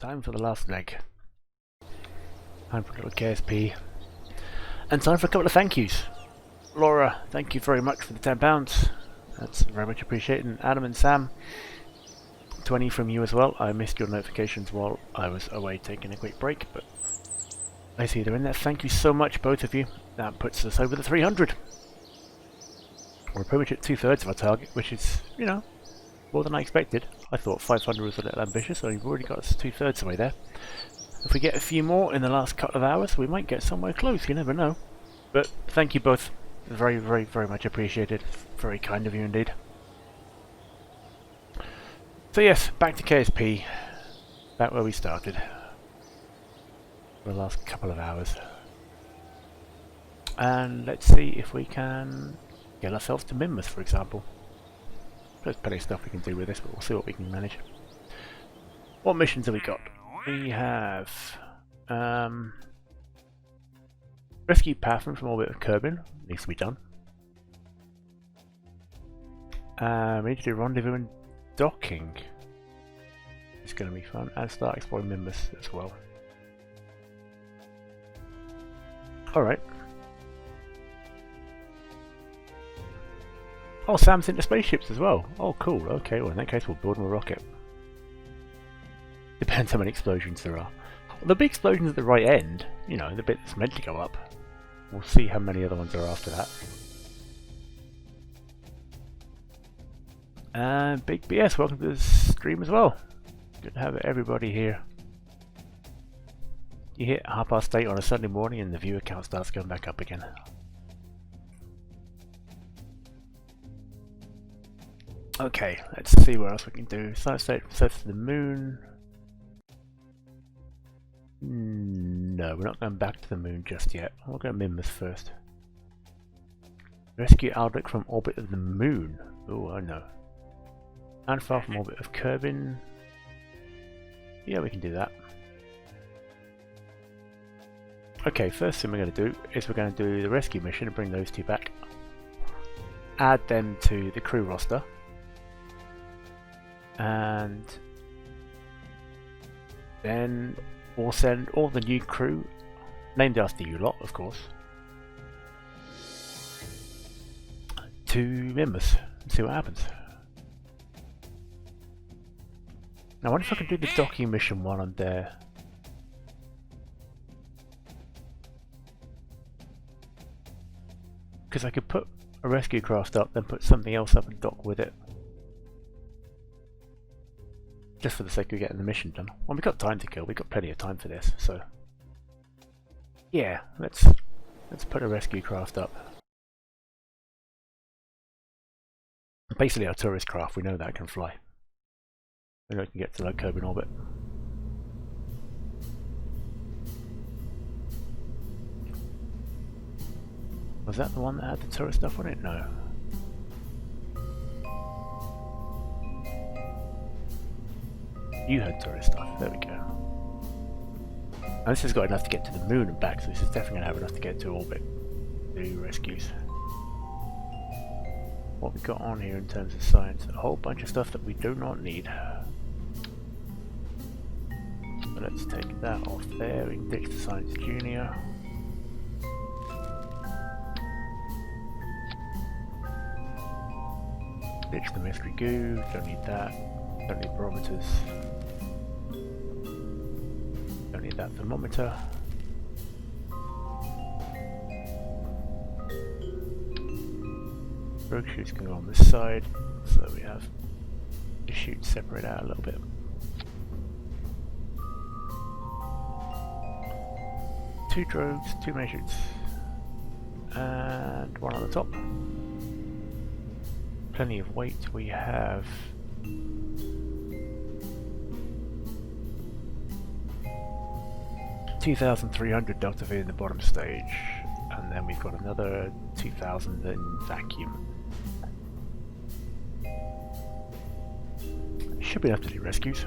Time for the last leg. Time for a little KSP. And time for a couple of thank yous. Laura, thank you very much for the £10. That's very much appreciated. And Adam and Sam, 20 from you as well. I missed your notifications while I was away taking a quick break, but I see they're in there. Thank you so much, both of you. That puts us over the 300. We're pretty much at 2/3 of our target, which is, you know, more than I expected. I thought 500 was a little ambitious, so we've already got us 2/3 of the way there. If we get a few more in the last couple of hours, we might get somewhere close, you never know. But thank you both. Very, very, very much appreciated. Very kind of you indeed. So yes, back to KSP. Back where we started. For the last couple of hours. And let's see if we can get ourselves to Minmus, for example. There's plenty of stuff we can do with this, but we'll see what we can manage. What missions have we got? We have rescue Pathan from orbit of Kerbal. Needs to be done. We need to do rendezvous and docking. It's going to be fun. And start exploring Minmus as well. Alright. Oh, Sam's into spaceships as well. Oh, cool. Okay, well in that case we'll build him a rocket. Depends how many explosions there are. Well, the big explosions at the right end, you know, the bit that's meant to go up. We'll see how many other ones are after that. And Big BS, welcome to the stream as well. Good to have everybody here. You hit 8:30 on a Sunday morning and the viewer count starts going back up again. Okay, let's see what else we can do. Science state surface of the moon. No, we're not going back to the moon just yet. We'll go to Minmus first. Rescue Aldrich from orbit of the moon. Oh, I know. And far from orbit of Kerbin. Yeah, we can do that. Okay, first thing we're going to do is we're going to do the rescue mission and bring those two back. Add them to the crew roster. And then we'll send all the new crew, named after you lot, of course, to Minmus and see what happens. Now I wonder if I can do the docking mission while I'm there. Because I could put a rescue craft up, then put something else up and dock with it. Just for the sake of getting the mission done. Well, we've got time to kill, we've got plenty of time for this, so... Yeah, let's put a rescue craft up. Basically our tourist craft, we know that can fly. We know it can get to like Kerbin orbit. Was that the one that had the tourist stuff on it? No. You had tourist stuff, there we go. And this has got enough to get to the moon and back, so this is definitely going to have enough to get to orbit. Do rescues. What we got on here in terms of science, a whole bunch of stuff that we do not need. So let's take that off there, we can ditch the Science Junior. Ditch the mystery goo, don't need that. Don't need barometers. Don't need that thermometer. Rogue chutes can go on this side, so we have the chutes separate out a little bit. Two drogues, two main chutes, and one on the top. Plenty of weight. We have 2,300 Delta V in the bottom stage, and then we've got another 2,000 in vacuum. Should be enough to do rescues.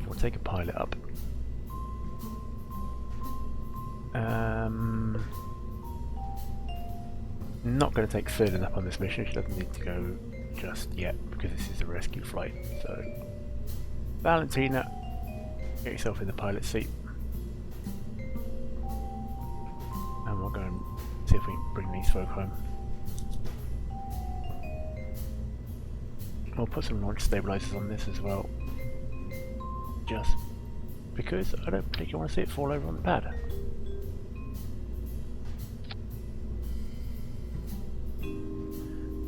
We'll take a pilot up. Not going to take Ferdinand up on this mission, she doesn't need to go just yet because this is a rescue flight. So, Valentina, get yourself in the pilot seat. And we'll go and see if we can bring these folk home. We'll put some launch stabilizers on this as well. Just because I don't particularly want to see it fall over on the pad.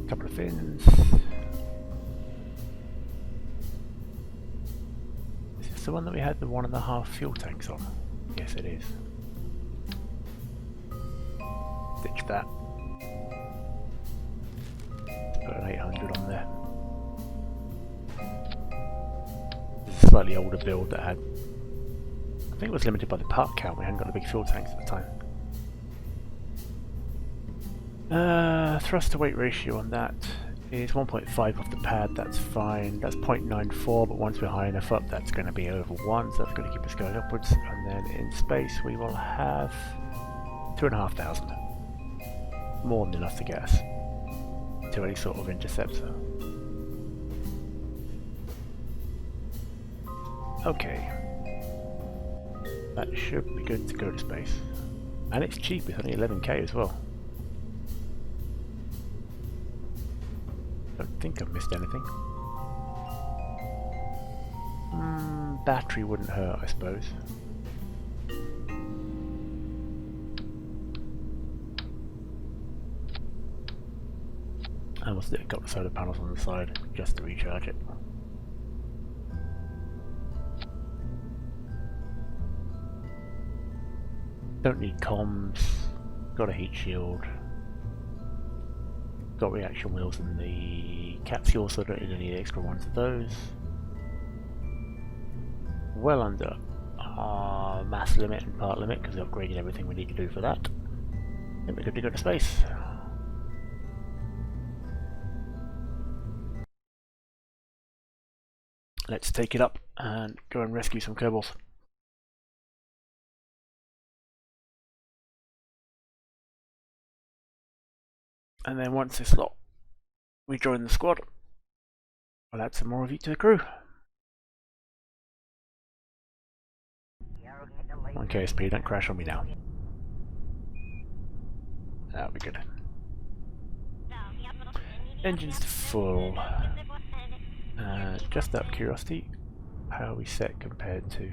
Couple of fins. Is this the one that we had the 1.5 fuel tanks on? Yes, it is. Ditch that. Let's put an 800 on there. This is a slightly older build that had, I think it was limited by the part count, we hadn't got the big fuel tanks at the time. Thrust to weight ratio on that is 1.5 off the pad, that's fine. That's 0.94, but once we're high enough up, that's going to be over 1, so that's going to keep us going upwards. And then in space, we will have 2,500. More than enough to get us to any sort of interceptor. Okay. That should be good to go to space. And it's cheap, it's only 11k as well. Don't think I've missed anything. Battery wouldn't hurt, I suppose. And we'll stick a couple of solar panels on the side just to recharge it. Don't need comms, got a heat shield. Got reaction wheels in the capsule, so I don't need any extra ones of those. Well under our mass limit and part limit because we upgraded everything we need to do for that. I think we're good to go to space. Let's take it up and go and rescue some Kerbals. And then once it's locked, we join the squad. We'll add some more of you to the crew. On KSP, don't crash on me now. That'll be good. Engines to full. Just out of curiosity, how are we set compared to?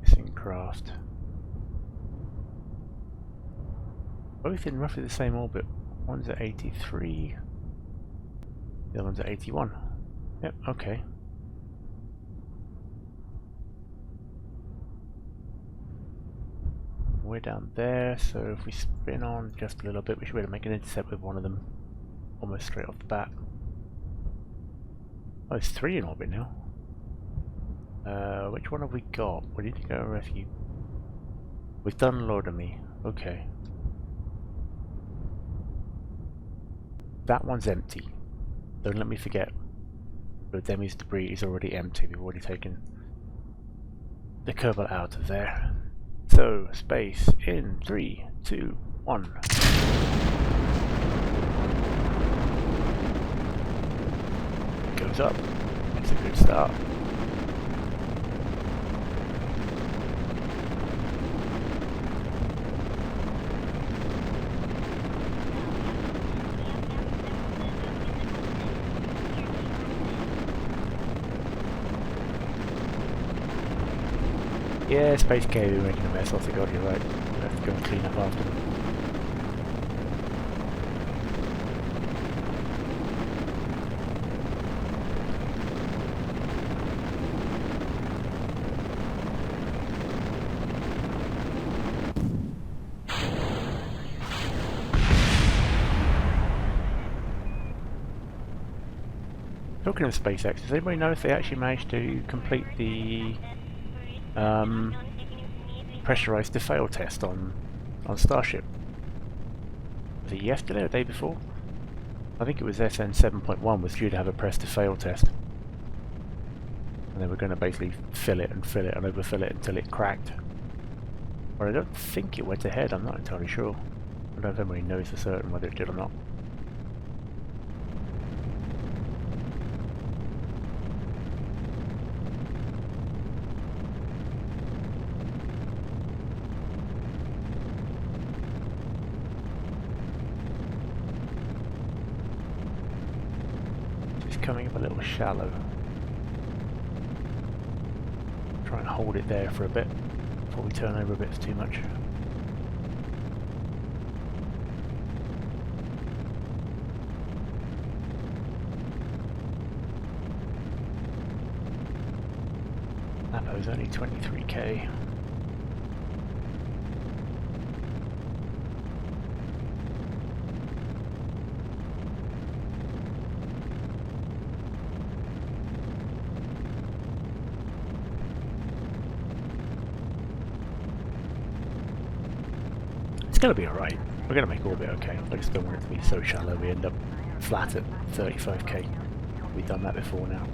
Missing craft. Both in roughly the same orbit. One's at 83, the other one's at 81. Yep, okay. We're down there, so if we spin on just a little bit, we should be able to make an intercept with one of them almost straight off the bat. Oh, it's 3 in orbit now. Which one have we got? We need to go and rescue. We've done Lordomy. Okay. That one's empty. Don't let me forget. Lordemy's debris is already empty. We've already taken the Kerbal out of there. So, space in 3, 2, 1. It goes up. It's a good start. Yeah, Space Cave, we're making a mess. Also, God, you're right. We'll have to go and clean up after them. Talking of SpaceX, does anybody know if they actually managed to complete the pressurized to fail test on Starship? Was it yesterday or the day before? I think it was SN 7.1 was due to have a press to fail test, and they were going to basically fill it and overfill it until it cracked. But I don't think it went ahead, I'm not entirely sure. I don't know if anybody knows for certain whether it did or not. Just coming up a little shallow. Try and hold it there for a bit before we turn over a bit too much. Apo's only 23k. It's gonna be alright. We're gonna make all of it okay. I just don't want it to be so shallow we end up flat at 35k. We've done that before now.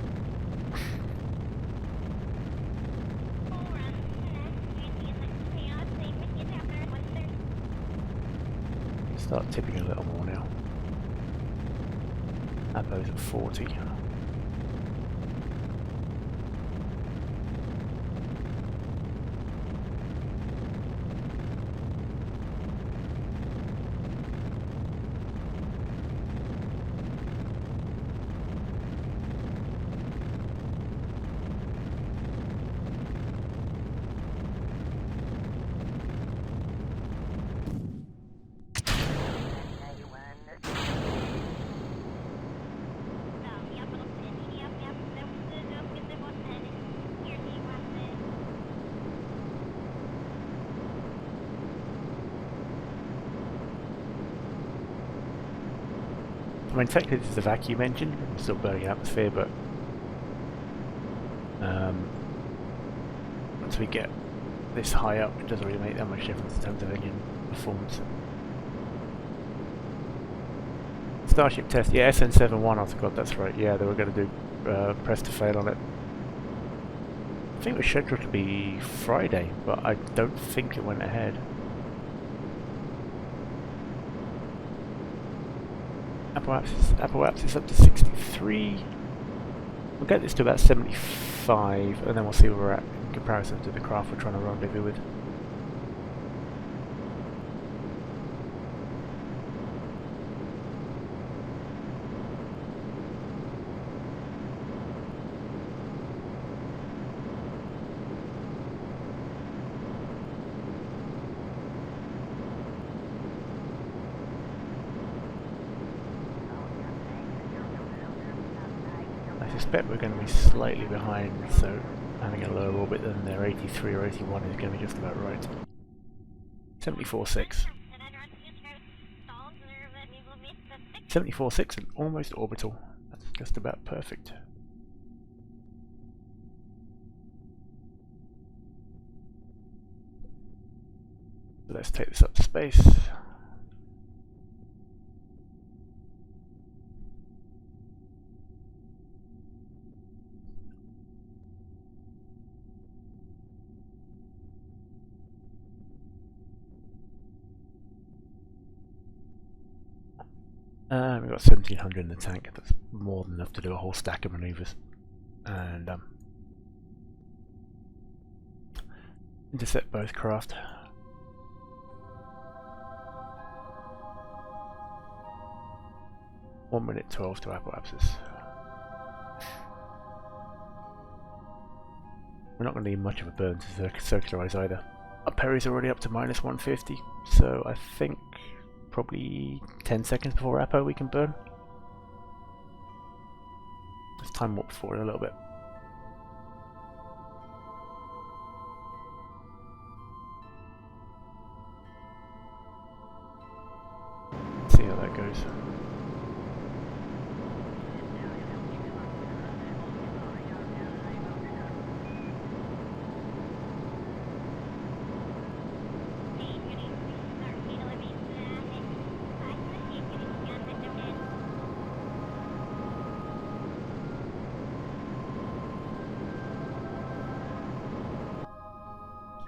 Start tipping a little more now. Apo's at 40. I mean, technically this is a vacuum engine, it's still burning atmosphere, but once we get this high up, it doesn't really make that much difference in terms of engine performance. Starship test, yeah, SN71, I forgot, that's right, yeah, they were going to do press to fail on it. I think it was scheduled to be Friday, but I don't think it went ahead. Apple Apps is up to 63. We'll get this to about 75, and then we'll see where we're at in comparison to the craft we're trying to rendezvous with. I suspect we're going to be slightly behind, so having a lower orbit than their 83 or 81 is going to be just about right. 74.6. 74.6 and almost orbital. That's just about perfect. So let's take this up to space. We've got 1700 in the tank, that's more than enough to do a whole stack of manoeuvres. And intercept both craft. One minute 12 to Apple Apsis. We're not going to need much of a burn to circularize either. Our Perry's already up to minus 150, so I think probably 10 seconds before Apo we can burn. Let's time warp forward a little bit. See how that goes.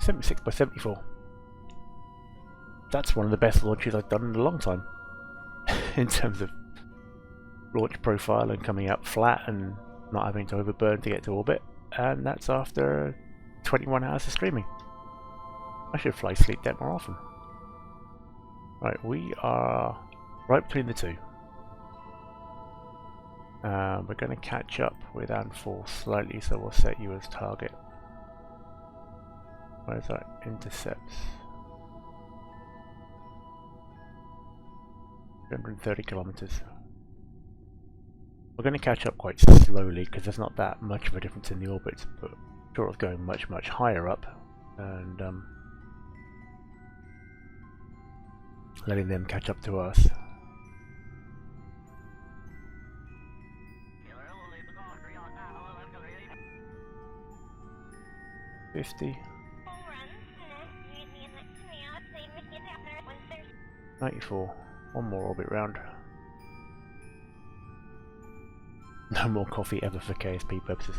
.76 by 74. that's one of the best launches I've done in a long time. In terms of launch profile and coming out flat and not having to overburn to get to orbit. And that's after 21 hours of streaming. I should fly sleep deck more often. Right, we are right between the two. We're going to catch up with Anfor slightly, so we'll set you as target. Where's that? Intercepts. 230 kilometers. We're going to catch up quite slowly because there's not that much of a difference in the orbits, but short of going much higher up and letting them catch up to us. $50. 94. One more orbit round. No more coffee ever for KSP purposes.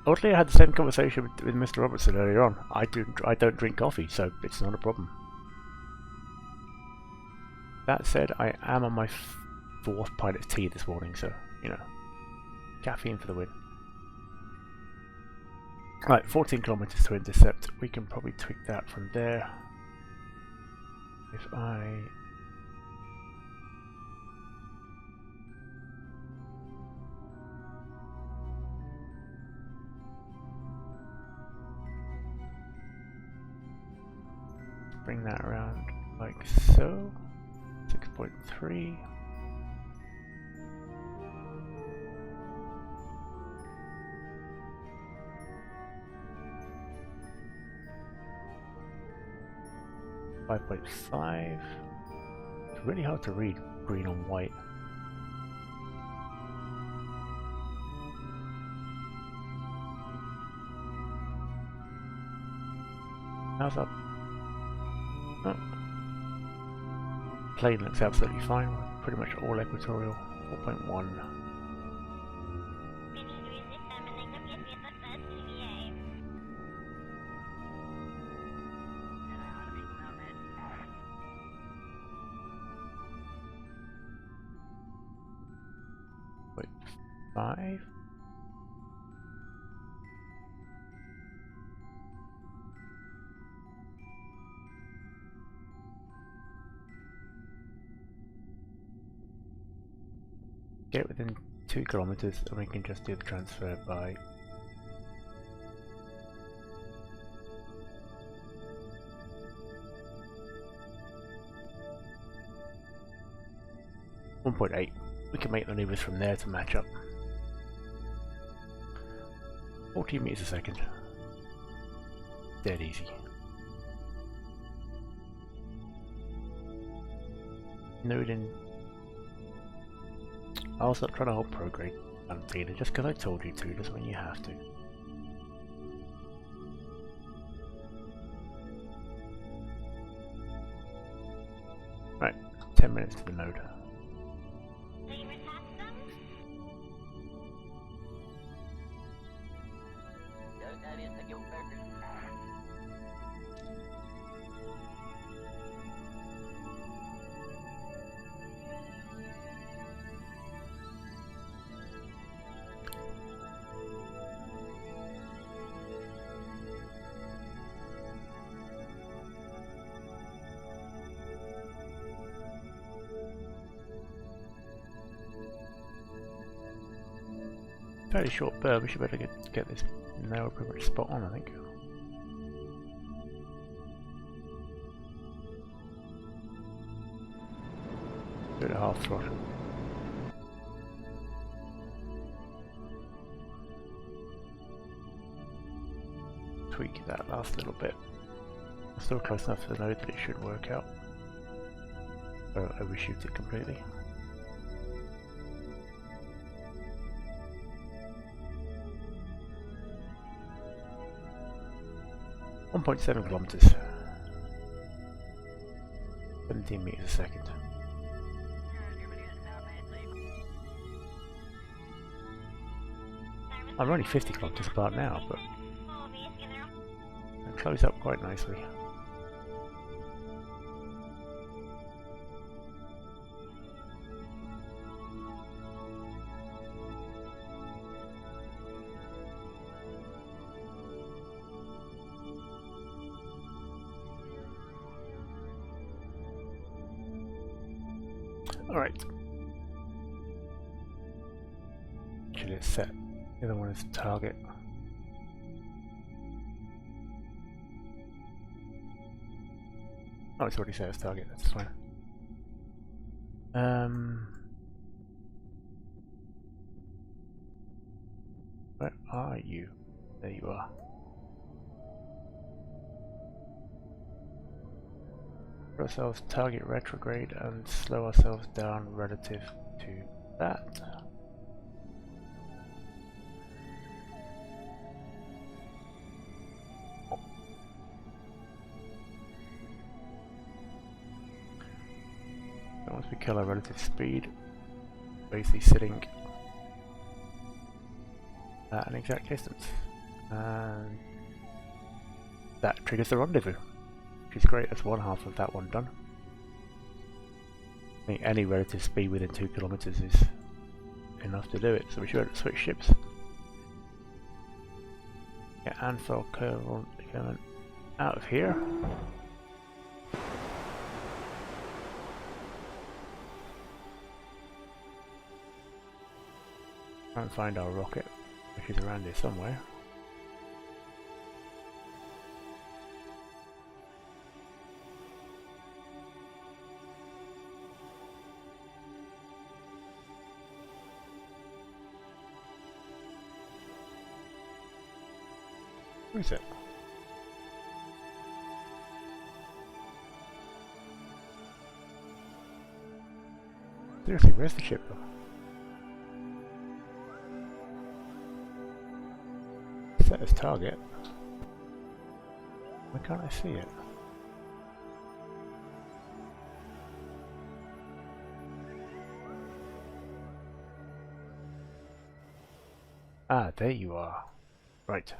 Oddly, I had the same conversation with Mr. Robertson earlier on. I don't drink coffee, so it's not a problem. That said, I am on my 4th pint of tea this morning, so, you know, caffeine for the win. Right, 14 kilometers to intercept. We can probably tweak that from there. If I... bring that around like so. 6.3. .5. It's really hard to read green on white. How's that? Oh. Plane looks absolutely fine. Pretty much all equatorial. 4.1. .5. Get within 2 kilometers and we can just do the transfer by .8. We can make maneuvers from there to match up. 14 meters a second. Dead easy. Node in. I'll stop trying to hold prograde, Valentina, just because I told you to, doesn't mean you have to. Right, 10 minutes to the node. Fairly short burn, we should better get this now pretty much spot on, I think. Do it at half throttle. Tweak that last little bit. Still close enough to the node that it should work out. Or overshoot it completely. 1.7 kilometers. 17 meters a second. I'm only 50 kilometers apart now, but I close up quite nicely. Alright. Actually, it's set. The other one is target. Oh, it's already set as target, that's fine. Where are you? There you are. Put ourselves target retrograde and slow ourselves down relative to that. So once we kill our relative speed, basically sitting at an exact distance, and that triggers the rendezvous, which is great. That's one half of that one done. I think any relative speed within 2 kilometers is enough to do it, so we should switch ships. Get Anfel Kerbal coming out of here. Try and find our rocket, which is around here somewhere. Where is it? Seriously, where's the ship though? Set as target. Why can't I see it? Ah, there you are. Right.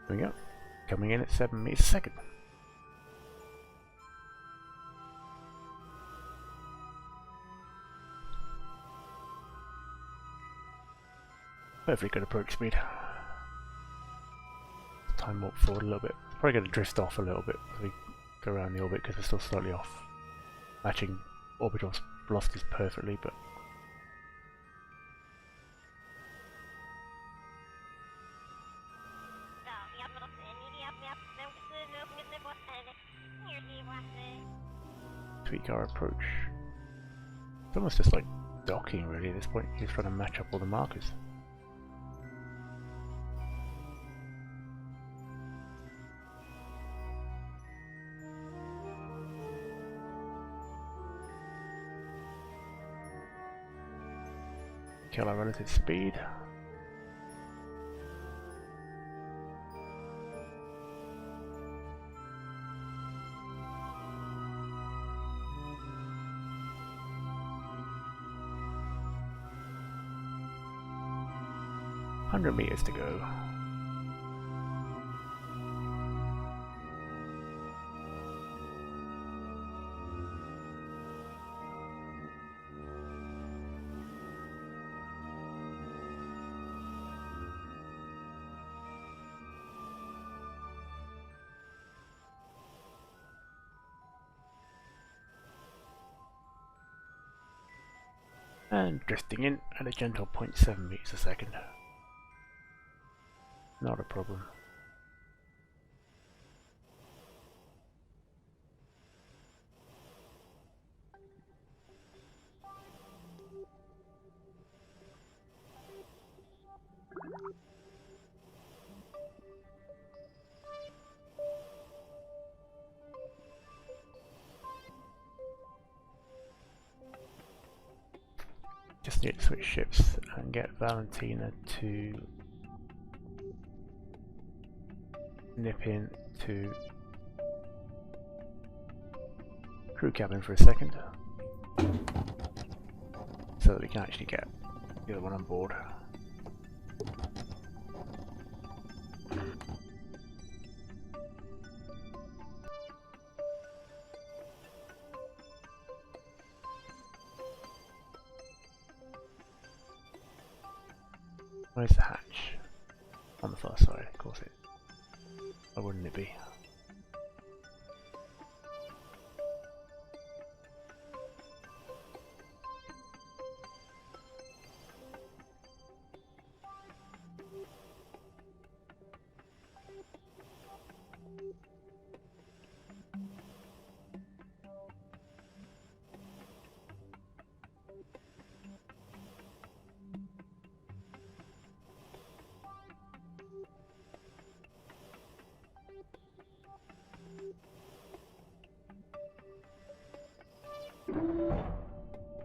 There we go. Coming in at 7 meters a second. Perfectly good approach speed. Time warp forward a little bit. Probably going to drift off a little bit as we go around the orbit because we're still slightly off. Matching orbital velocities perfectly, but tweak our approach. It's almost just like docking really at this point. He's trying to match up all the markers. Kill our relative speed. $100 to go. And drifting in at a gentle 0.7 meters a second. Not a problem. Just need to switch ships and get Valentina to nip in to crew cabin for a second. So so that we can actually get the other one on board. Where's the hatch? On the far side, of course it. Why wouldn't it be?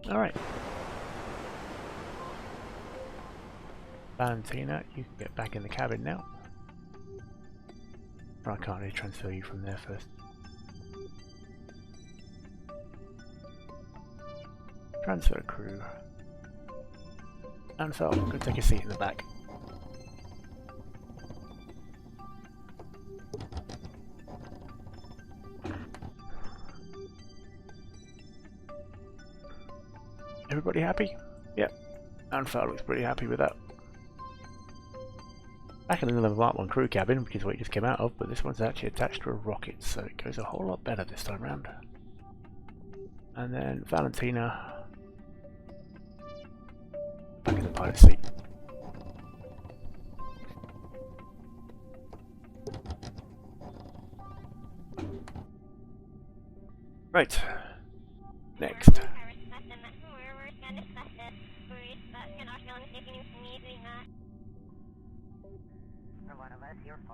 Alright. Valentina, you can get back in the cabin now. Or I can't really transfer you from there first. Transfer crew. And so go take a seat in the back. Everybody happy? Yep. Anfal looks pretty happy with that. Back in another Mark 1 crew cabin, which is what it just came out of, but this one's actually attached to a rocket, so it goes a whole lot better this time round. And then Valentina back in the pilot seat. Right. Next.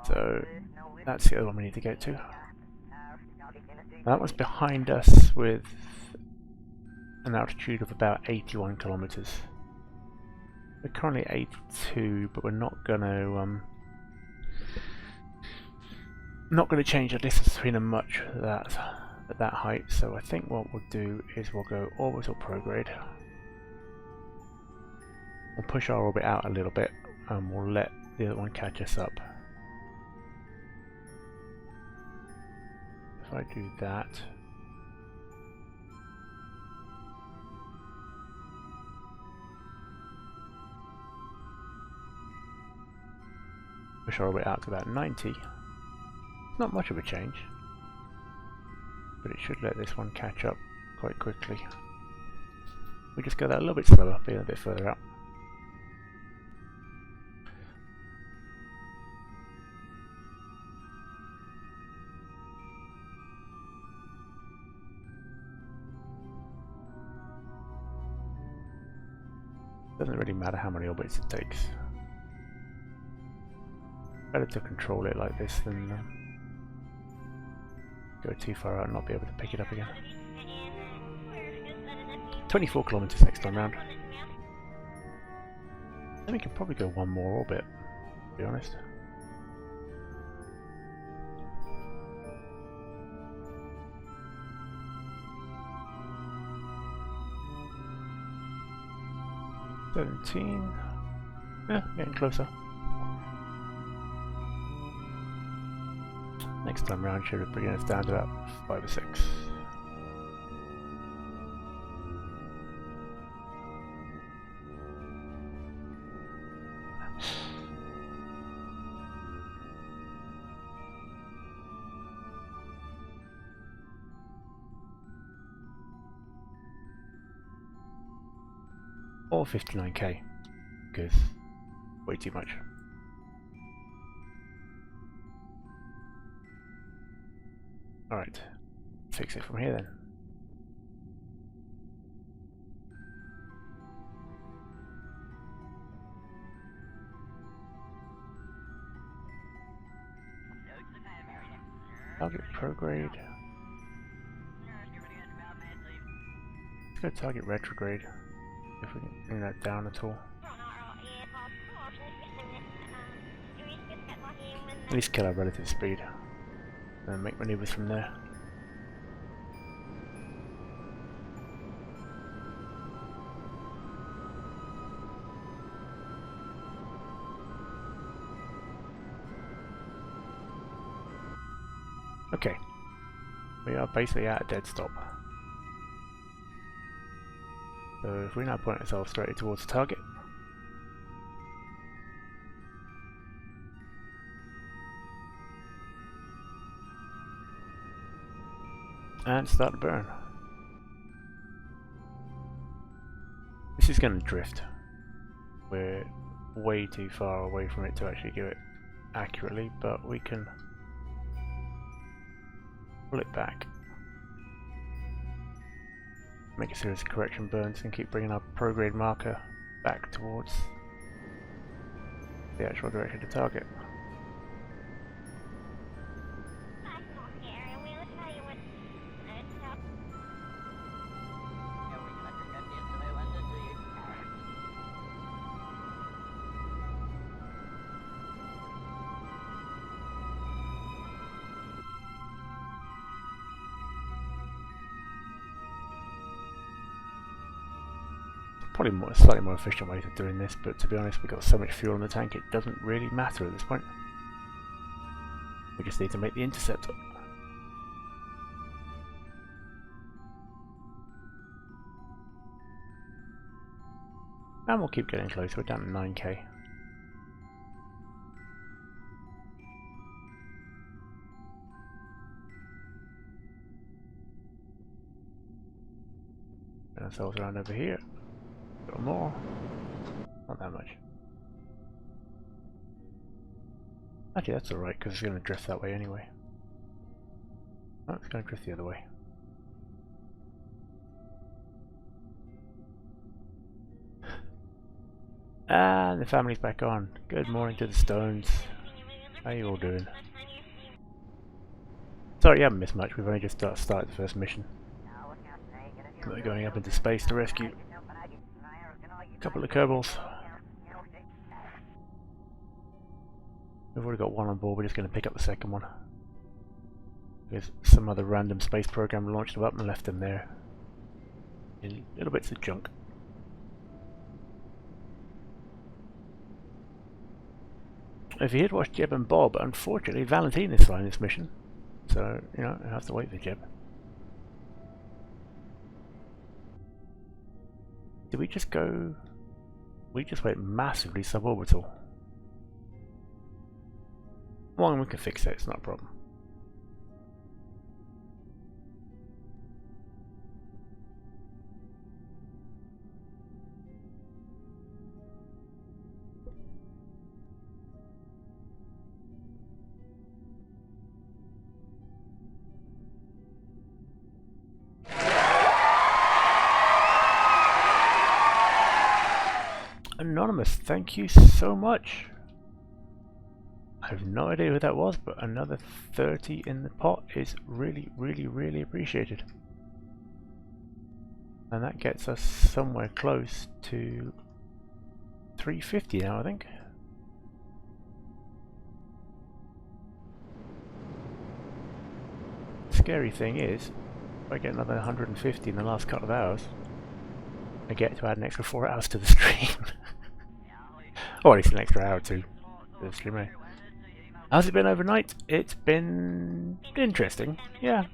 So that's the other one we need to go to. That one's behind us with an altitude of about 81 kilometers. We're currently at 82, but we're not gonna change the distance between them much at that height. So I think what we'll do is we'll go orbital prograde. We'll push our orbit out a little bit, and we'll let the other one catch us up. If I do that, push our orbit out to about 90. Not much of a change, but it should let this one catch up quite quickly. We just go that a little bit slower, being a bit further out. Doesn't really matter how many orbits it takes. Better to control it like this than go too far out and not be able to pick it up again. 24 kilometers next time round. Then we can probably go one more orbit, to be honest. Yeah, getting closer. Next time round should bring us down to about 5 or 6. Or 59k, because way too much. Alright, fix it from here then. Target prograde. Let's go target retrograde, if we can bring that down at all. At least kill our relative speed and make maneuvers from there. Okay, we are basically at a dead stop. So if we now point ourselves straight towards the target, and start to burn. This is going to drift. We're way too far away from it to actually do it accurately, but we can pull it back, make a series of correction burns, and keep bringing our prograde marker back towards the actual direction of the target. Probably a slightly more efficient way of doing this, but to be honest, we've got so much fuel in the tank it doesn't really matter at this point. We just need to make the intercept up. And we'll keep getting closer, we're down to 9k. Get ourselves around over here. A little more. Not that much. Actually, that's alright, because it's going to drift that way anyway. Oh, it's going to drift the other way. And the family's back on. Good morning to the Stones. How you all doing? Sorry, you haven't missed much. We've only just started the first mission. We're going up into space to rescue a couple of Kerbals. We've already got one on board, we're just going to pick up the second one. There's some other random space program launched them up and left them there. In little bits of junk. If you had watched Jeb and Bob, unfortunately Valentine is flying this mission. So, you know, I have to wait for Jeb. Did we just go... We just went massively suborbital. Well, we can fix that, it's not a problem. Anonymous, thank you so much. I have no idea who that was, but another 30 in the pot is really, really, really appreciated. And that gets us somewhere close to 350 now, I think. Scary thing is, if I get another 150 in the last couple of hours, I get to add an extra 4 hours to the stream. Or at least an extra hour or two to the stream. How's it been overnight? It's been interesting. Yeah,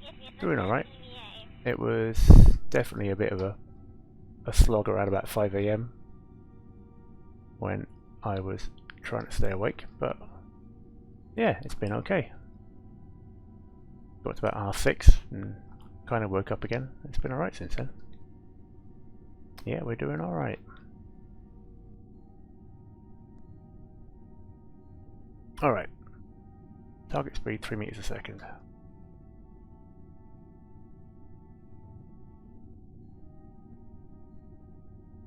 doing alright. It was definitely a bit of a slog around about 5 AM when I was trying to stay awake, but yeah, it's been okay. Got to about R6 and kind of woke up again. It's been alright since then. Yeah, we're doing alright. Alright. Target speed 3 meters a second.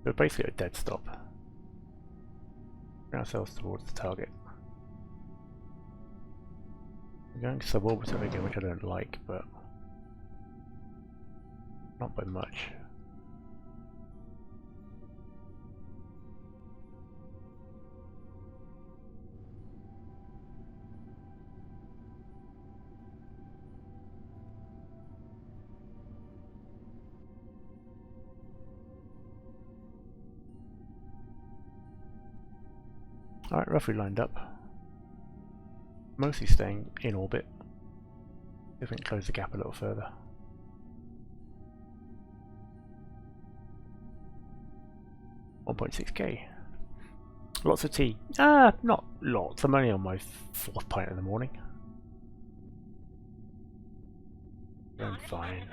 We're basically at a dead stop. Bring ourselves towards the target. We're going suborbital again, which I don't like, but not by much. Alright, roughly lined up. Mostly staying in orbit. if we can close the gap a little further. $1.6k. Lots of tea. Not lots. I'm only on my 4th pint in the morning. I'm fine.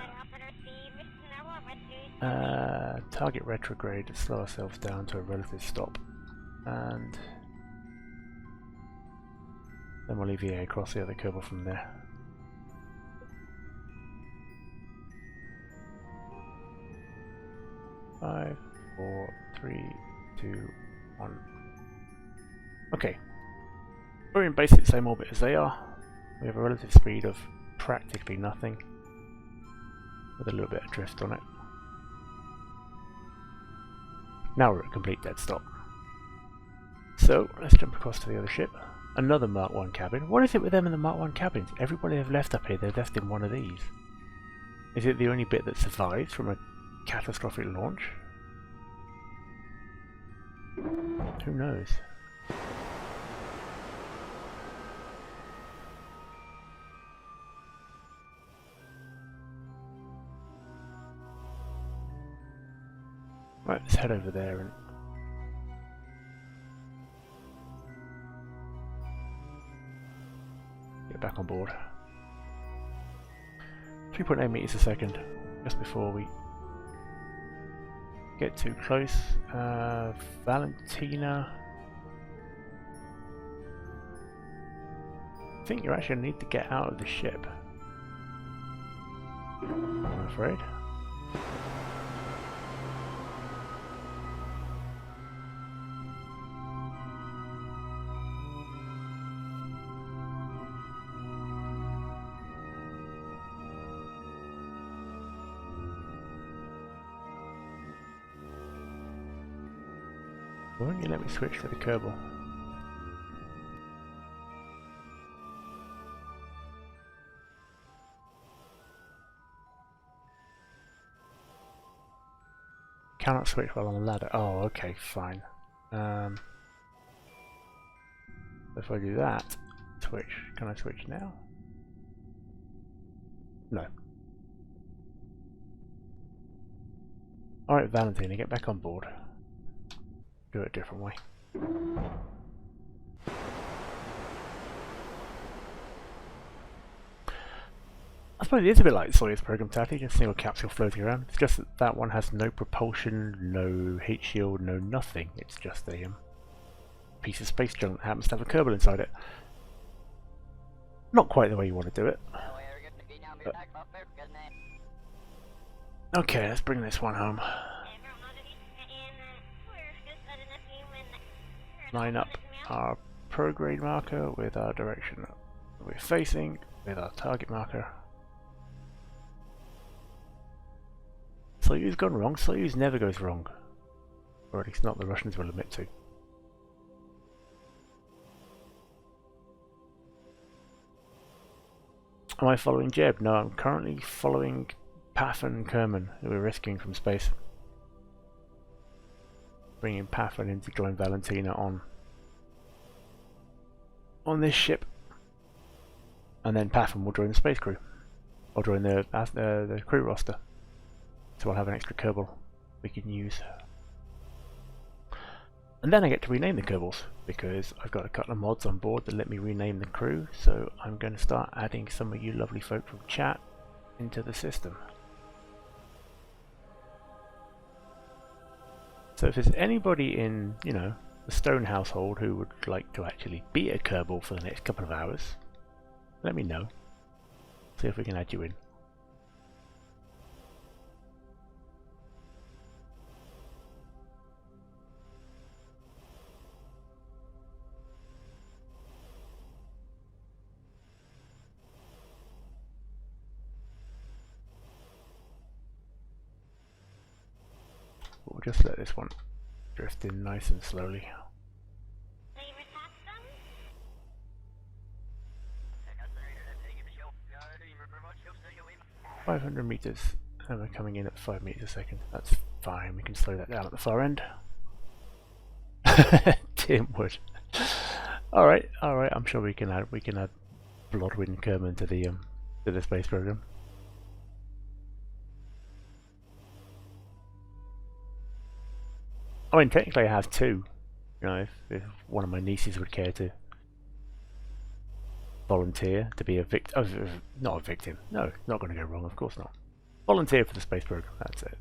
Target retrograde to slow ourselves down to a relative stop. And then we'll EVA across the other Kerbal from there. Five, 4, 3, 2, 1. Okay. We're in basically the same orbit as they are. We have a relative speed of practically nothing, with a little bit of drift on it. Now we're at a complete dead stop. So let's jump across to the other ship. Another Mark 1 cabin. What is it with them in the Mark 1 cabins? Everybody they've left up here, they've left in one of these. Is it the only bit that survives from a catastrophic launch? Who knows? Right, let's head over there and get back on board. 3.8 meters a second, just before we get too close. Valentina. I think you actually need to get out of the ship, I'm afraid. Why won't you let me switch to the Kerbal? Cannot switch while on the ladder. Oh, okay, fine. If I do that, switch. Can I switch now? No. Alright, Valentina, get back on board. Do it a different way. I suppose it is a bit like Soyuz program tactic, just a single capsule floating around. It's just that that one has no propulsion, no heat shield, no nothing. It's just a piece of space junk that happens to have a Kerbal inside it. Not quite the way you want to do it. But okay, let's bring this one home. Line up our prograde marker with our direction we're facing, with our target marker. Soyuz gone wrong? Soyuz never goes wrong. Or at least not the Russians will admit to. Am I following Jeb? No, I'm currently following Paf and Kerman, who we're rescuing from space. Bringing Pafin in to join Valentina on this ship, and then Pafin will join the space crew, or join the crew roster. So I'll have an extra Kerbal we can use, and then I get to rename the Kerbals because I've got a couple of mods on board that let me rename the crew. So I'm going to start adding some of you lovely folk from chat into the system. So if there's anybody in, you know, the Stone household who would like to actually be a Kerbal for the next couple of hours, let me know. See if we can add you in. We'll just let this one drift in nice and slowly. 500 meters, and we're coming in at 5 meters a second. That's fine, we can slow that down at the far end. Tim Wood. Alright, I'm sure we can add Blodwyn Kerman to the to the space program. I mean, technically I have two. You know, if one of my nieces would care to volunteer to be a victim, not a victim. No, not going to go wrong. Of course not. Volunteer for the space program. That's it.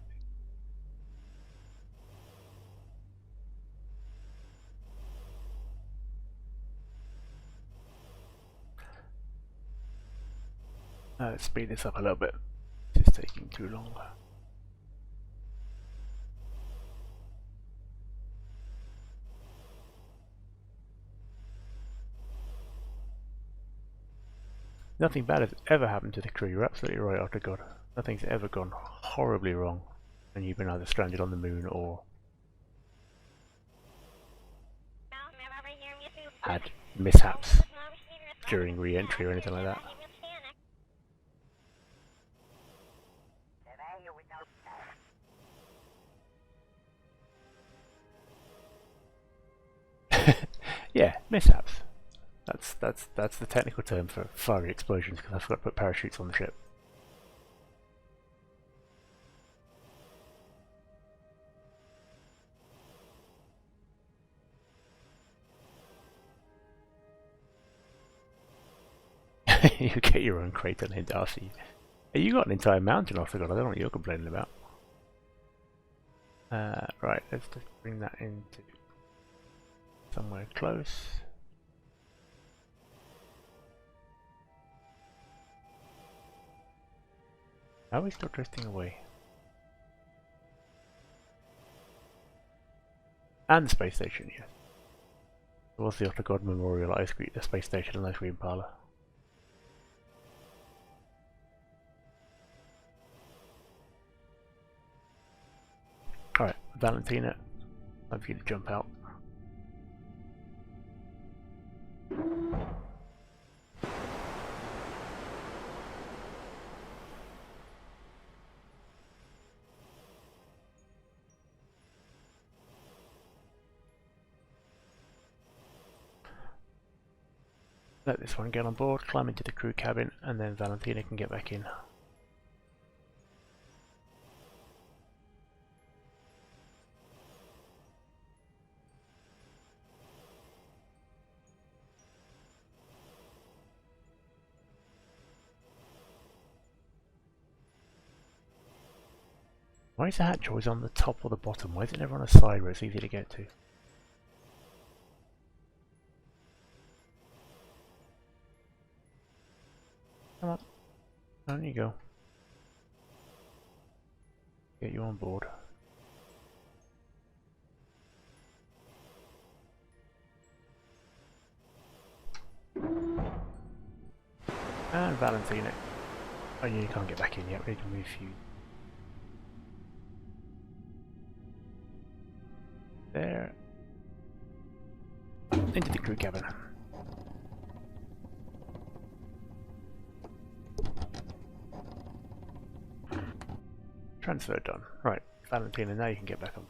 Let's speed this up a little bit. It's taking too long. Nothing bad has ever happened to the crew. You're absolutely right, Otter God. Nothing's ever gone horribly wrong, and you've been either stranded on the moon or had mishaps during re-entry or anything like that. Yeah, mishaps. That's the technical term for fiery explosions, because I forgot to put parachutes on the ship. You get your own crater named Darcy. Hey, you got an entire mountain off the god. I don't know what you're complaining about. Right, let's just bring that into somewhere close. Are we still drifting away? And the space station, yes. There was the Otter God Memorial Ice Cream, the space station and ice cream parlour. Alright, Valentina, time for you to jump out. Let this one get on board, climb into the crew cabin, and then Valentina can get back in. Why is the hatch always on the top or the bottom? Why is it never on a side where it's easy to get to? Come on, down you go. Get you on board. And Valentina. Oh, you can't get back in yet, we need to move you. There. Into the crew cabin. Transfer done. Right, Valentina, now you can get back on.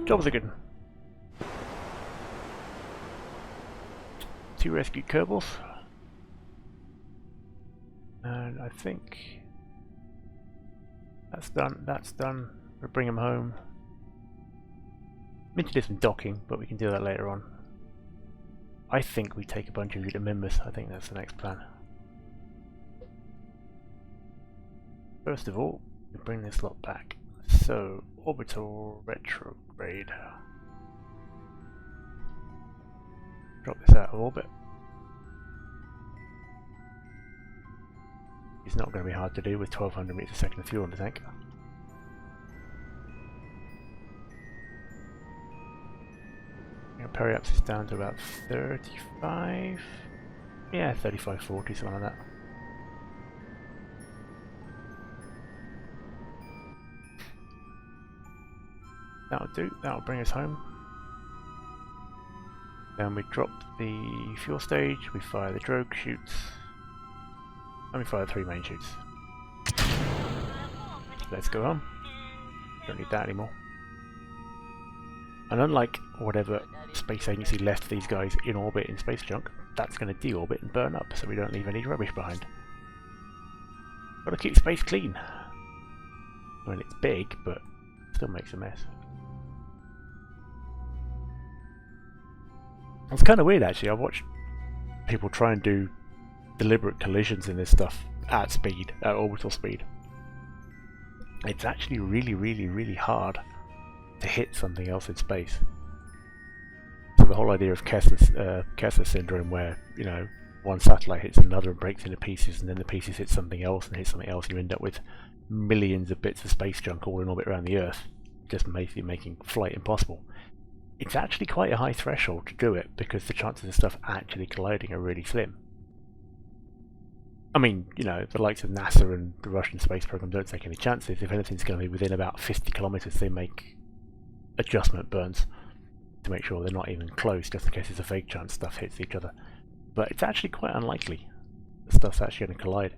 Job's a good one. 2 rescued Kerbals. And I think that's done. We'll bring them home. Meant to do some docking, but we can do that later on. I think we take a bunch of you to Mimbus. I think that's the next plan. First of all, we bring this lot back. So, orbital retrograde. Drop this out of orbit. It's not going to be hard to do with 1200 meters a second of fuel in the tank. Periapsis is down to about 35. Yeah, 35, 40, something like that. That'll do, that'll bring us home. Then we drop the fuel stage, we fire the drogue chutes, and we fire the 3 main chutes. Let's go home. Don't need that anymore. And unlike whatever space agency left these guys in orbit in space junk, that's going to deorbit and burn up so we don't leave any rubbish behind. Gotta keep space clean. I mean, it's big, but still makes a mess. It's kind of weird actually. I've watched people try and do deliberate collisions in this stuff at speed, at orbital speed. It's actually really hard to hit something else in space. So the whole idea of Kessler syndrome, where, you know, one satellite hits another and breaks into pieces, and then the pieces hit something else and hit something else, and you end up with millions of bits of space junk all in orbit around the Earth, just making flight impossible. It's actually quite a high threshold to do it, because the chances of stuff actually colliding are really slim. I mean, you know, the likes of NASA and the Russian space program don't take any chances. If anything's going to be within about 50 kilometers, they make adjustment burns to make sure they're not even close, just in case there's a fake chance stuff hits each other. But it's actually quite unlikely that stuff's actually going to collide.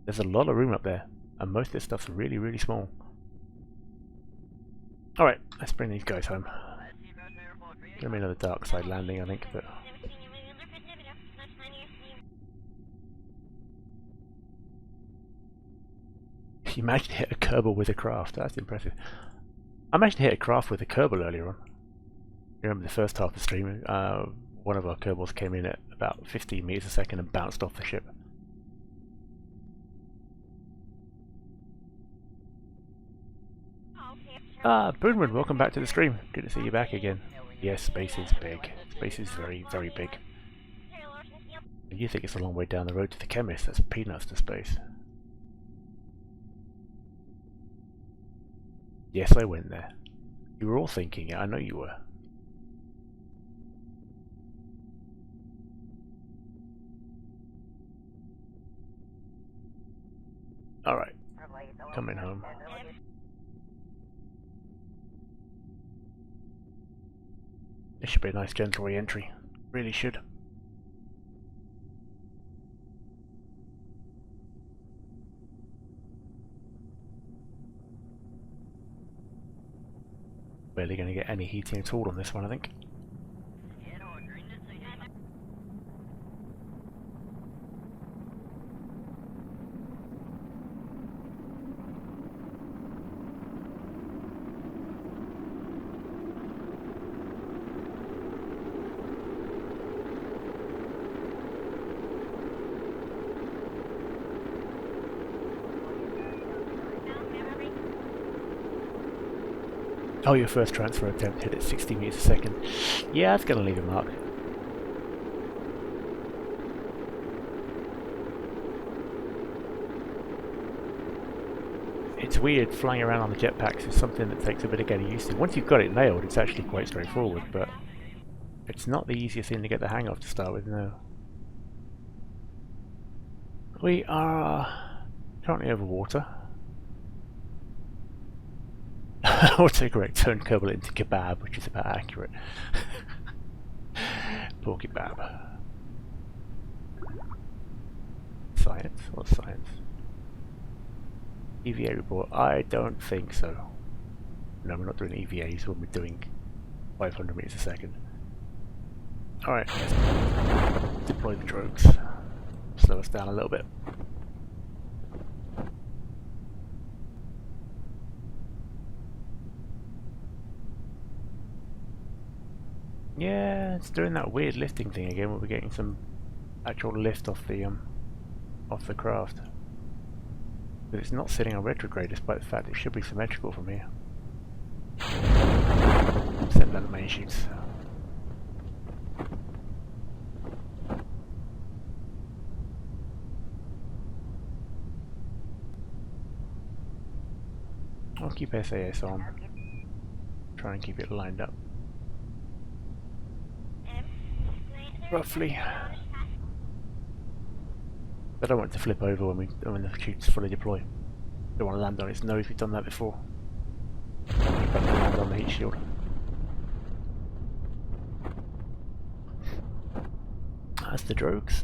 There's a lot of room up there, and most of this stuff's really small. Alright, let's bring these guys home. Gonna be another dark side landing, I think, but you managed to hit a Kerbal with a craft. That's impressive. I managed to hit a craft with a Kerbal earlier on. You remember the first half of the stream? One of our Kerbals came in at about 15 meters a second and bounced off the ship. Ah, Boonman, welcome back to the stream. Good to see you back again. Yes, space is big. Space is very big. You think it's a long way down the road to the chemist? That's peanuts to space. Yes, I went there. You were all thinking it, I know you were. Alright, coming home. This should be a nice gentle re-entry. Really should. Barely going to get any heating at all on this one, I think. Oh, your first transfer attempt hit at 60 meters a second. Yeah, that's going to leave a mark. It's weird, flying around on the jetpacks is something that takes a bit of getting used to. Once you've got it nailed, it's actually quite straightforward, but it's not the easiest thing to get the hang of to start with, no. We are currently over water. Autocorrect turned Kerbal into kebab, which is about accurate. Poor kebab. Science? What's science? EVA report? I don't think so. No, we're not doing EVAs when we're doing 500 meters a second. Alright, let's deploy the drogues. Slow us down a little bit. Yeah, it's doing that weird lifting thing again where we're getting some actual lift off the craft. But it's not sitting on retrograde despite the fact it should be symmetrical from here. Send down the main chutes. I'll keep SAS on. Try and keep it lined up. Roughly. I don't want it to flip over when the chute's fully deployed. Don't want to land on its nose, we've done that before. have it on the heat shield. That's the drogues.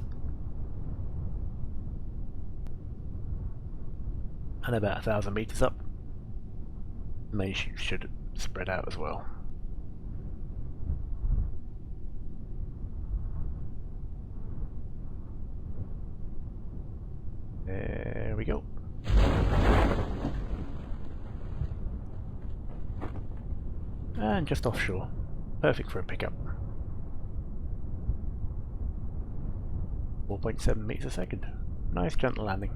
And about 1,000 meters up. They should spread out as well. There we go. And just offshore. Perfect for a pickup. 4.7 meters a second. Nice gentle landing.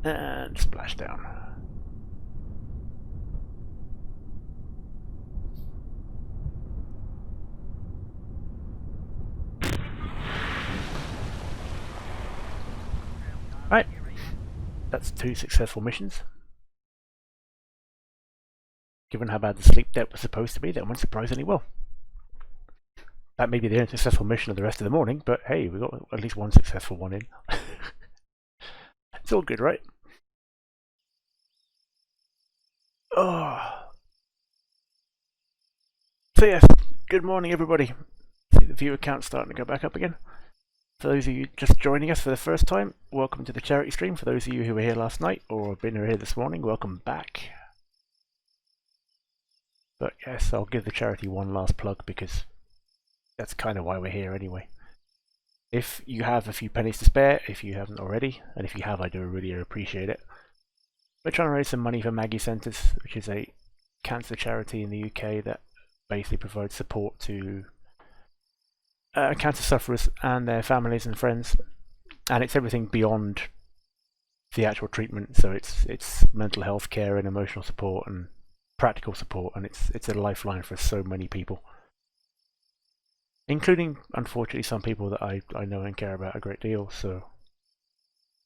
And splash down. Right, that's 2 successful missions. Given how bad the sleep debt was supposed to be, that went surprisingly well. That may be the unsuccessful mission of the rest of the morning, but hey, we got at least one successful one in. It's all good, right? Oh. So yes, good morning everybody. See the viewer count starting to go back up again. For those of you just joining us for the first time, welcome to the charity stream. For those of you who were here last night or have been here this morning, welcome back. But yes, I'll give the charity one last plug because that's kind of why we're here anyway. If you have a few pennies to spare, if you haven't already, and if you have, I do really appreciate it. We're trying to raise some money for Maggie Centres, which is a cancer charity in the UK that basically provides support to cancer sufferers and their families and friends, and it's everything beyond the actual treatment. So it's mental health care and emotional support and practical support, and it's a lifeline for so many people, including unfortunately some people that I know and care about a great deal. So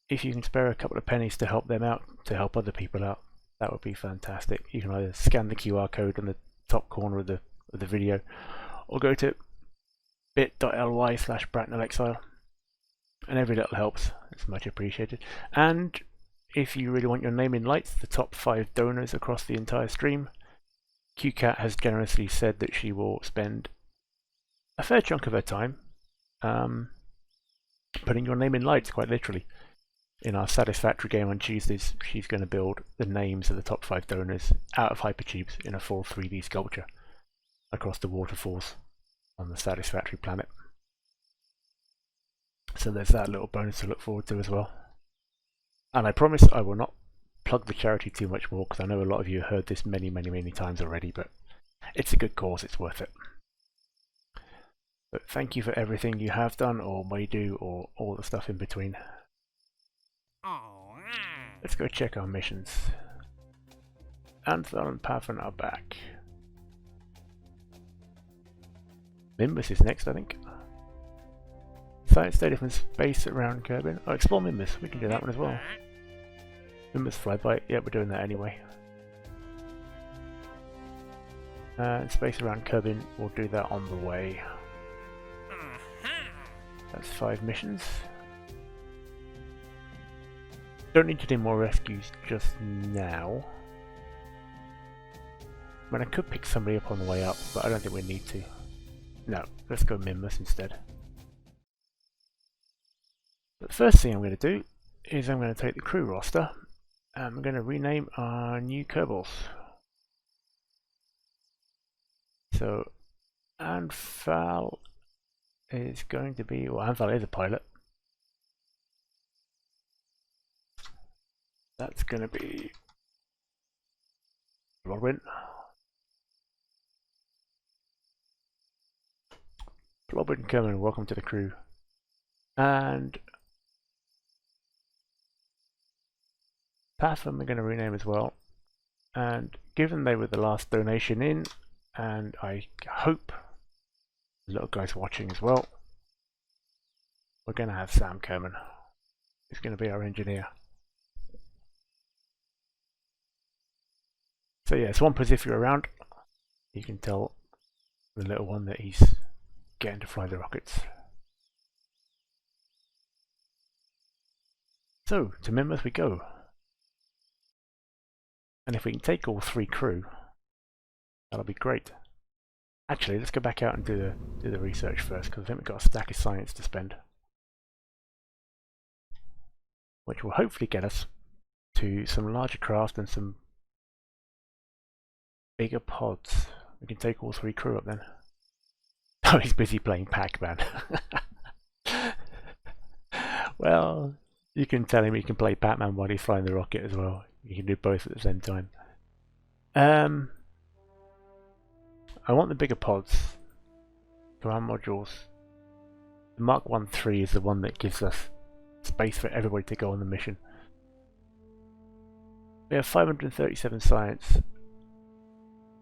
if you can spare a couple of pennies to help them out, to help other people out, that would be fantastic. You can either scan the QR code in the top corner of the video, or go to bit.ly/BracknellExile, and every little helps. It's much appreciated. And if you really want your name in lights, the top 5 donors across the entire stream, QCat has generously said that she will spend a fair chunk of her time putting your name in lights, quite literally. In our Satisfactory game on Tuesdays, she's going to build the names of the top 5 donors out of hypertubes in a full 3D sculpture across the waterfalls on the Satisfactory planet. So there's that little bonus to look forward to as well. And I promise I will not plug the charity too much more, because I know a lot of you heard this many times already, but it's a good cause, it's worth it. But thank you for everything you have done or may do, or all the stuff in between. Let's go check our missions. Anthel and Pathan are back. Mimbus is next, I think. Science data from space around Kerbal. Oh, explore Mimbus. We can do that one as well. Mimbus flyby. Yeah, we're doing that anyway. And space around Kerbal. We'll do that on the way. That's 5 missions. Don't need to do more rescues just now. I mean, I could pick somebody up on the way up, but I don't think we need to. No, let's go Mimbus instead. But the first thing I'm going to do is I'm going to take the crew roster and I'm going to rename our new Kerbals. So Anthel is going to be, well, Anthel is a pilot. That's going to be Blobwin. Blobwin, come and welcome to the crew. And Patham we're going to rename as well. And given they were the last donation in, and I hope the little guy's watching as well, we're going to have Sam Kerman. He's going to be our engineer. So yeah, Swampers, if you're around, you can tell the little one that he's getting to fly the rockets. So, to Mimmus we go. And if we can take all 3 crew, that'll be great. Actually, let's go back out and do the research first, because I think we've got a stack of science to spend. Which will hopefully get us to some larger craft and some bigger pods. We can take all 3 crew up then. Oh, he's busy playing Pac-Man. Well, you can tell him he can play Pac-Man while he's flying the rocket as well. You can do both at the same time. I want the bigger pods. Command modules. The Mark 1-3 is the one that gives us space for everybody to go on the mission. We have 537 science.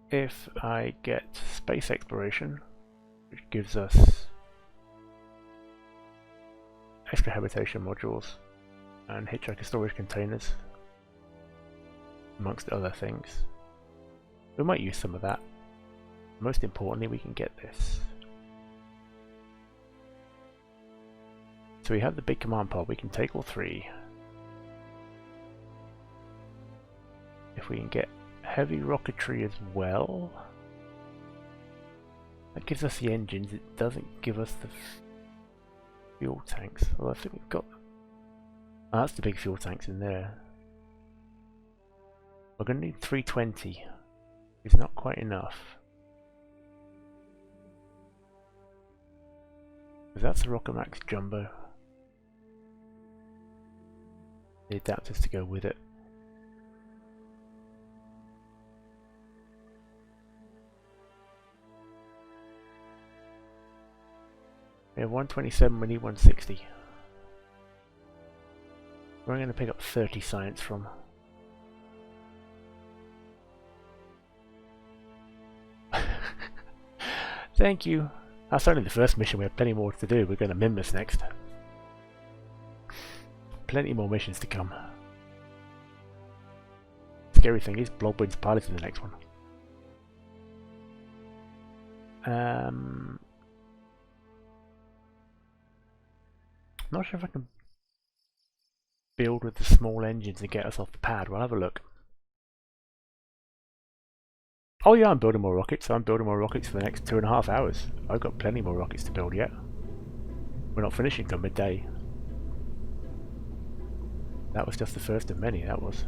If I get space exploration, which gives us extra habitation modules and hitchhiker storage containers, amongst other things. We might use some of that. Most importantly, we can get this. So we have the big command pod, we can take all 3. If we can get heavy rocketry as well, that gives us the engines, it doesn't give us the fuel tanks. Well, I think we've got... Oh, that's the big fuel tanks in there. We're going to need 320. It's not quite enough. Because that's the Rocket Max Jumbo. The adapters to go with it. We have 127, we need 160. We're going to pick up 30 science from. Thank you. That's only the first mission, we have plenty more to do. We're going to Mimmus next. Plenty more missions to come. Scary thing is, Blobwind's piloting the next one. Not sure if I can build with the small engines and get us off the pad. We'll have a look. Oh yeah, I'm building more rockets. I'm building more rockets for the next 2.5 hours. I've got plenty more rockets to build yet. We're not finishing till midday. That was just the first of many, that was.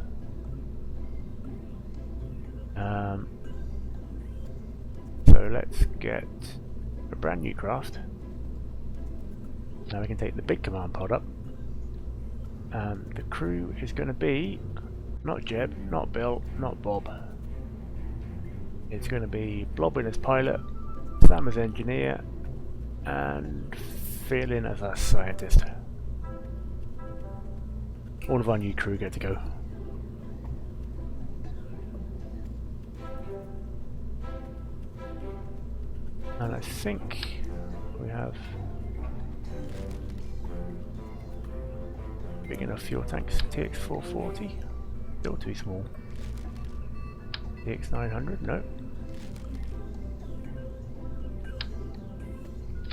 So let's get a brand new craft. Now we can take the big command pod up. The crew is going to be not Jeb, not Bill, not Bob. It's going to be Blobbin as pilot, Sam as engineer, and Phelan as our scientist. All of our new crew get to go. And I think we have big enough fuel tanks. TX440, still too small. TX900, no.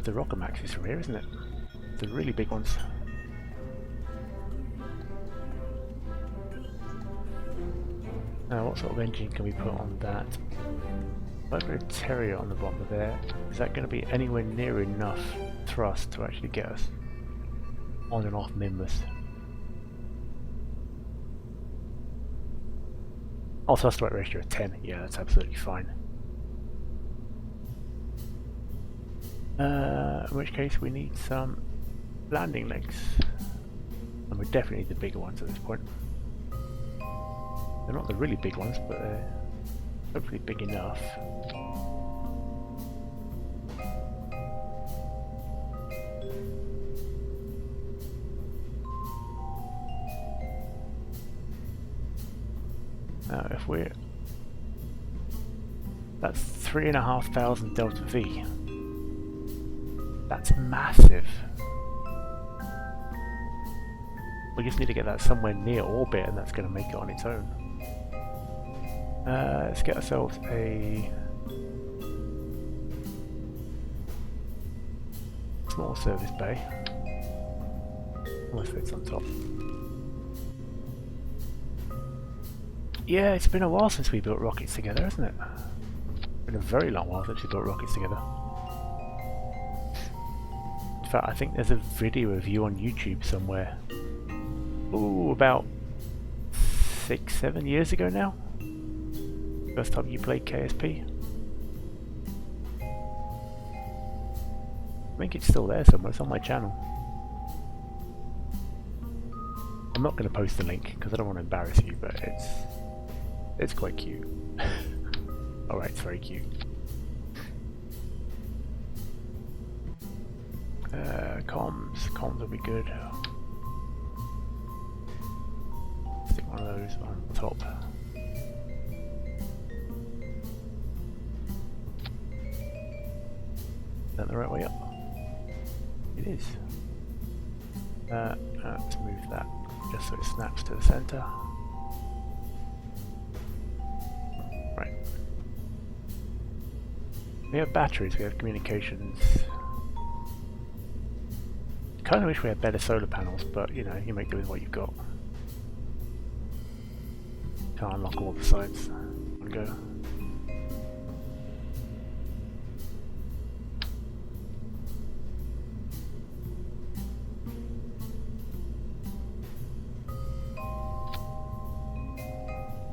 The Rocket Max is rare, isn't it? The really big ones. Now, what sort of engine can we put on that? I've got a Terrier on the bottom of there. Is that going to be anywhere near enough thrust to actually get us on and off Mimmus? Oh, thrust to weight ratio of 10. Yeah, that's absolutely fine. In which case we need some landing legs. And we definitely need the bigger ones at this point. They're not the really big ones, but they're hopefully big enough. Now if we're... That's 3,500 delta V. That's massive. We just need to get that somewhere near orbit and that's going to make it on its own. Let's get ourselves a small service bay. Almost fits on top. Yeah, it's been a while since we built rockets together, hasn't it? It's been a very long while since we built rockets together. In fact, I think there's a video of you on YouTube somewhere. Ooh, about 6-7 years ago now. First time you played KSP. I think it's still there somewhere. It's on my channel. I'm not going to post the link because I don't want to embarrass you, but it's quite cute. Alright, it's very cute. Comms will be good. Stick one of those on top. Is that the right way up? It is. Let's move that just so it snaps to the center. Right. We have batteries, we have communications. Kind of wish we had better solar panels, but you know, you make do with what you've got. Can't unlock all the sides. One go.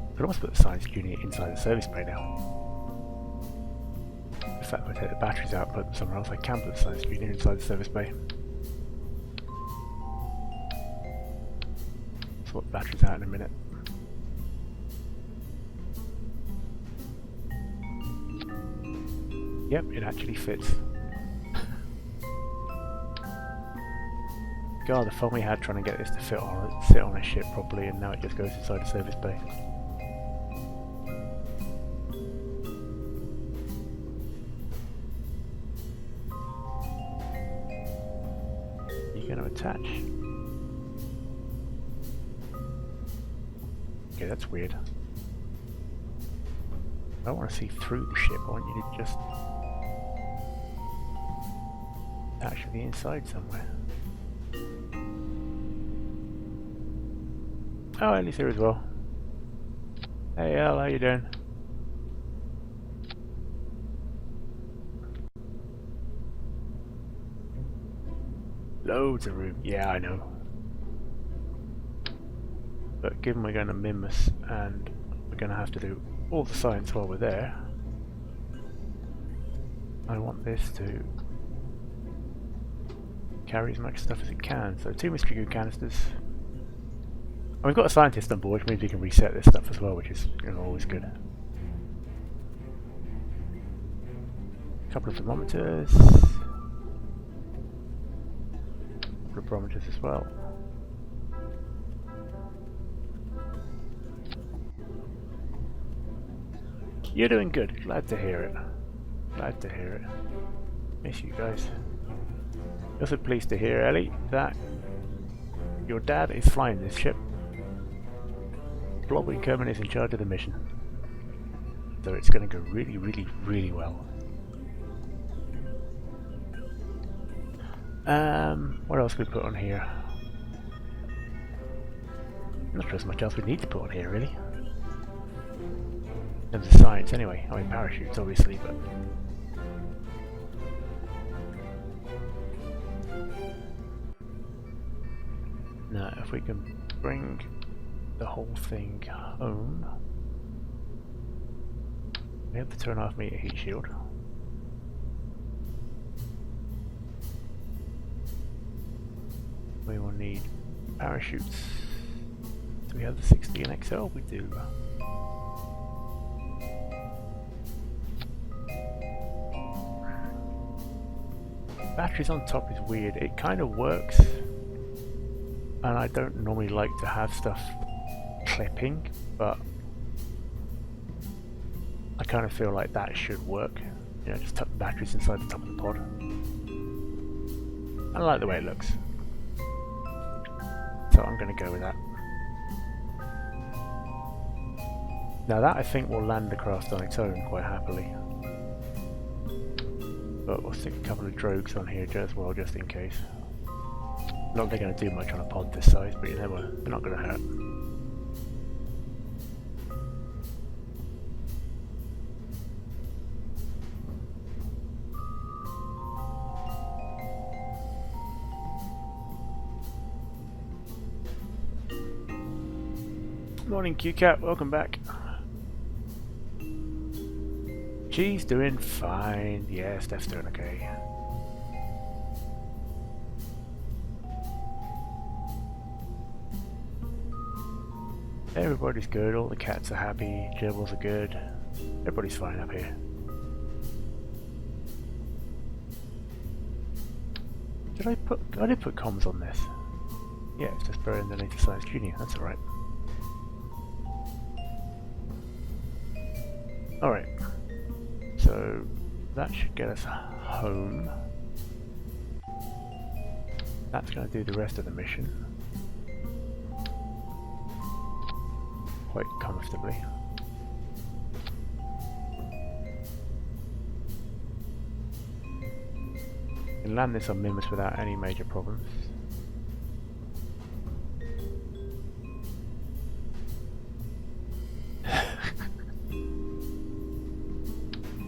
I could almost put the science unit inside the service bay now. In fact, if I take the batteries out and put them somewhere else, I can put the science unit inside the service bay. Swap the batteries out in a minute. Yep, it actually fits. God, the fun we had trying to get this to sit on a ship properly, and now it just goes inside the service bay. You're going to attach. Okay, that's weird. I don't want to see through the ship, I want you to just attach to the inside somewhere. Oh, Ellie's here as well. Hey Elle, how you doing? Loads of room, yeah I know. But given we're going to Mimus and we're going to have to do all the science while we're there, I want this to carry as much stuff as it can. So 2 mystery goo canisters. And we've got a scientist on board, which means we can reset this stuff as well, which is, you know, always good. A couple of thermometers. A couple of barometers as well. You're doing good. Glad to hear it. Glad to hear it. Miss you guys. Also pleased to hear, Ellie, that your dad is flying this ship. Blobby Kerman is in charge of the mission. So it's going to go really, really, really well. What else can we put on here? Not sure there's much else we need to put on here, really. In terms of science, anyway. I mean, parachutes, obviously, but... Now, if we can bring the whole thing home... We have the 2.5 meter heat shield. We will need parachutes. Do we have the 60 in XL? We do. Batteries on top is weird. It kind of works, and I don't normally like to have stuff clipping, but I kind of feel like that should work. You know, just tuck the batteries inside the top of the pod. I like the way it looks. So I'm going to go with that. Now that I think will land the craft on its own quite happily. But we'll stick a couple of drogues on here as well, just in case. Not they're going to do much on a pod this size, but you know what, they're not going to hurt. Morning QCat, welcome back. She's doing fine. Yeah, Steph's doing okay. Everybody's good, all the cats are happy, gerbils are good. Everybody's fine up here. I did put comms on this. Yeah, it's just buried underneath the Science Junior, that's alright. Alright, so that should get us home. That's going to do the rest of the mission quite comfortably. You can land this on Mimus without any major problems.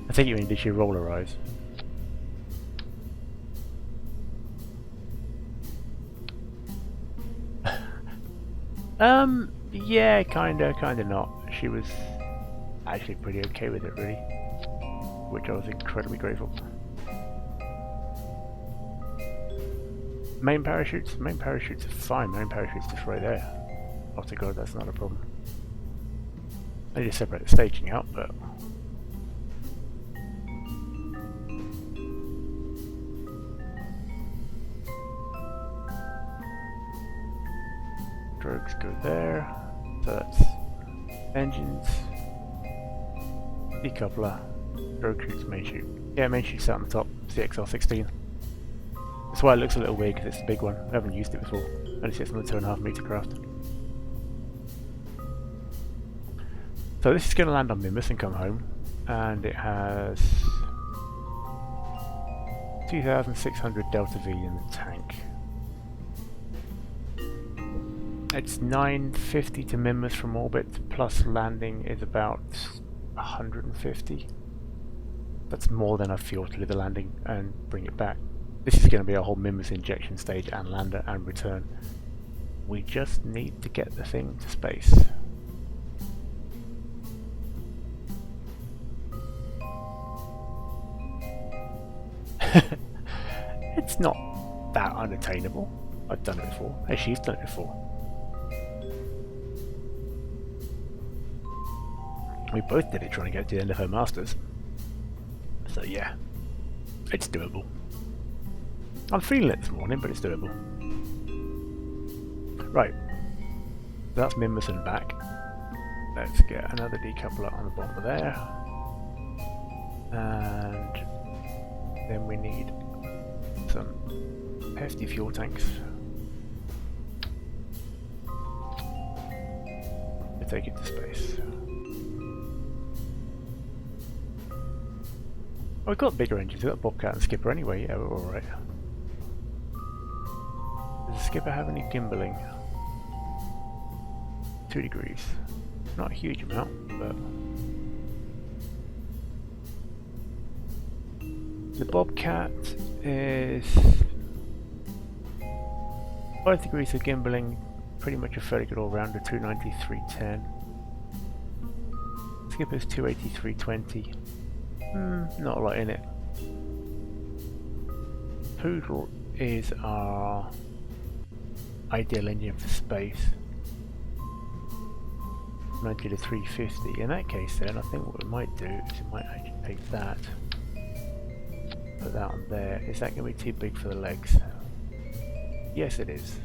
I think you mean, did she roll her eyes? Yeah, kinda not. She was actually pretty okay with it, really, which I was incredibly grateful. Main parachutes are fine. Main parachutes just right there. Oh to God, that's not a problem. They just separate the staging out, but drogues go there. So that's engines, decoupler, drogue shoots, main chute. Yeah, main chute's out on the top. CXR-16. That's why it looks a little weird, because it's a big one. I haven't used it before. Only sits on the 2.5 meter craft. So this is going to land on Mimus and come home, and it has 2,600 Delta V in the tank. It's 950 to Mimus from orbit, plus landing is about 150. That's more than enough fuel to do the landing and bring it back. This is going to be a whole Mimus injection stage and lander and return. We just need to get the thing to space. It's not that unattainable. I've done it before. Hey, she's done it before. We both did it trying to get to the end of her masters. So yeah, it's doable. I'm feeling it this morning, but it's doable. Right, so that's Mimus and back. Let's get another decoupler on the bottom of there. And then we need some hefty fuel tanks to take it to space. Oh, we've got bigger engines, we've got Bobcat and Skipper anyway, yeah, we're alright. Does the Skipper have any gimbaling? 2 degrees. Not a huge amount, but... The Bobcat is 5 degrees of gimbaling, pretty much a fairly good all-rounder, 290, 310. Skipper's 280, 320. Not a lot in it. Poodle is our ideal engine for space. 90 to 350. In that case then, I think what we might do is we might actually take that, put that on there. Is that going to be too big for the legs? Yes it is.